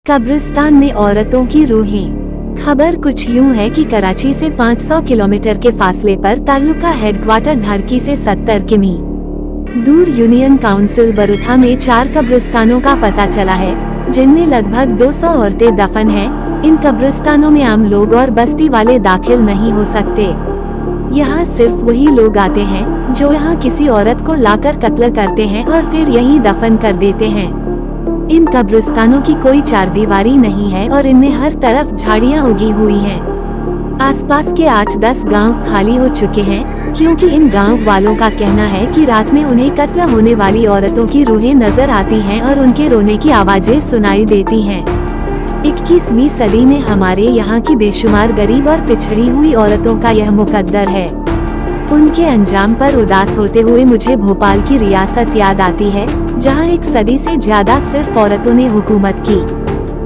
कब्रिस्तान में औरतों की रूहें। खबर कुछ यूं है कि कराची से 500 किलोमीटर के फासले पर तालुका हेडक्वार्टर धरकी से 70 किमी दूर यूनियन काउंसिल बरूथा में 4 कब्रिस्तानों का पता चला है, जिनमें लगभग 200 औरतें दफन हैं। इन कब्रिस्तानों में आम लोग और बस्ती वाले दाखिल नहीं हो सकते। यहाँ सिर्फ वही लोग आते हैं जो यहाँ किसी औरत को लाकर कत्ल करते हैं और फिर यहीं दफन कर देते हैं। इन कब्रिस्तानों की कोई चारदीवारी नहीं है और इनमें हर तरफ झाड़ियाँ उगी हुई हैं। आसपास के 8-10 गांव खाली हो चुके हैं, क्योंकि इन गांव वालों का कहना है कि रात में उन्हें कत्ल होने वाली औरतों की रूहें नजर आती हैं और उनके रोने की आवाजें सुनाई देती हैं। 21वीं सदी में हमारे यहाँ की बेशुमार गरीब और पिछड़ी हुई औरतों का यह मुकद्दर है। उनके अंजाम पर उदास होते हुए मुझे भोपाल की रियासत याद आती है, जहाँ एक सदी से ज्यादा सिर्फ औरतों ने हुकूमत की।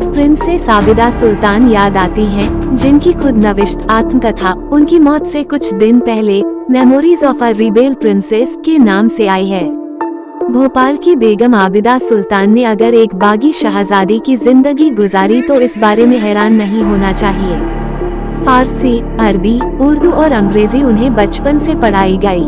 प्रिंसेस आबिदा सुल्तान याद आती हैं, जिनकी खुद नविश्त आत्मकथा उनकी मौत से कुछ दिन पहले memories of a rebel princess के नाम से आई है। भोपाल की बेगम आबिदा सुल्तान ने अगर एक बागी शहजादी की जिंदगी गुजारी तो इस बारे में हैरान नहीं होना चाहिए। फारसी, अरबी, उर्दू और अंग्रेजी उन्हें बचपन से पढ़ाई गई।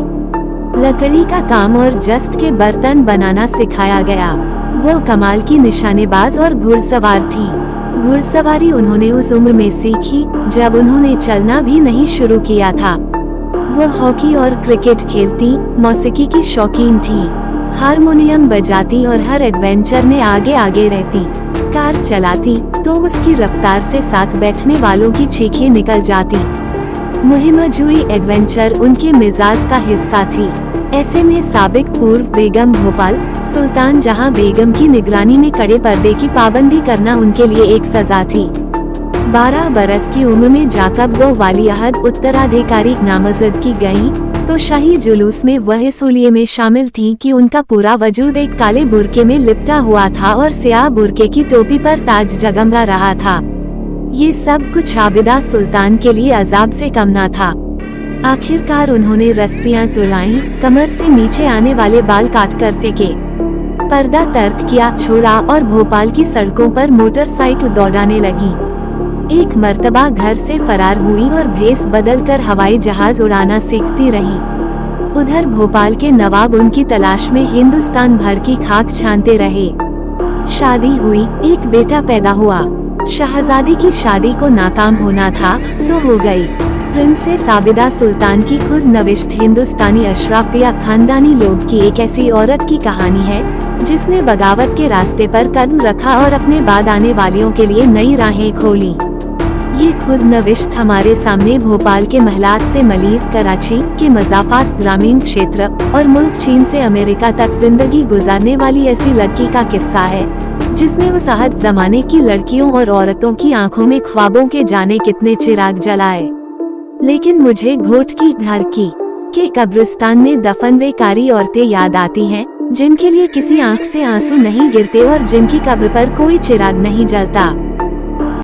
लकड़ी का काम और जस्त के बर्तन बनाना सिखाया गया। वो कमाल की निशानेबाज और घुड़सवार थीं। घुड़सवारी उन्होंने उस उम्र में सीखी जब उन्होंने चलना भी नहीं शुरू किया था। वो हॉकी और क्रिकेट खेलती, मौसीकी की शौकीन थीं, हारमोनियम बजाती और हर एडवेंचर में आगे आगे रहती। कार चलाती तो उसकी रफ्तार से साथ बैठने वालों की चीखें निकल जाती। मुहिमजुई एडवेंचर उनके मिजाज का हिस्सा थी। ऐसे में साबिक पूर्व बेगम भोपाल सुल्तान जहां बेगम की निगरानी में कड़े पर्दे की पाबंदी करना उनके लिए एक सजा थी। 12 बरस की उम्र में जाकब वो वाली अहद उत्तराधिकारी नामजद की गयी, तो शाही जुलूस में वह इस हुलिये में शामिल थीं कि उनका पूरा वजूद एक काले बुरके में लिपटा हुआ था और स्याह बुरके की टोपी पर ताज जगमगा रहा था। ये सब कुछ आबिदा सुल्तान के लिए अजाब से कम न था। आखिरकार उन्होंने रस्सियां तुड़ाई, कमर से नीचे आने वाले बाल काटकर फेंके, पर्दा तर्क किया, छोड़ा और भोपाल की सड़कों पर मोटरसाइकिल दौड़ाने लगी। एक मर्तबा घर से फरार हुई और भेस बदलकर हवाई जहाज उड़ाना सीखती रहीं। उधर भोपाल के नवाब उनकी तलाश में हिंदुस्तान भर की खाक छानते रहे। शादी हुई, एक बेटा पैदा हुआ। शहजादी की शादी को नाकाम होना था, सो हो गई। प्रिंसेस आबिदा सुल्तान की खुद नविश्त हिंदुस्तानी अशराफिया खानदानी लोग की एक ऐसी औरत की कहानी है, जिसने बगावत के रास्ते पर कदम रखा और अपने बाद आने वालियों के लिए नई राहें खोली। ये खुद नविश्त हमारे सामने भोपाल के महलात से मलीर, कराची के मज़ाफात ग्रामीण क्षेत्र और मुल्क चीन से अमेरिका तक जिंदगी गुजारने वाली ऐसी लड़की का किस्सा है, जिसने उस अहद जमाने की लड़कियों और औरतों की आंखों में ख्वाबों के जाने कितने चिराग जलाए। लेकिन मुझे घोटकी धरकी के कब्रिस्तान में दफन वे कारी औरतें याद आती हैं, जिनके लिए किसी आंख से आंसू नहीं गिरते और जिनकी कब्र पर कोई चिराग नहीं जलता।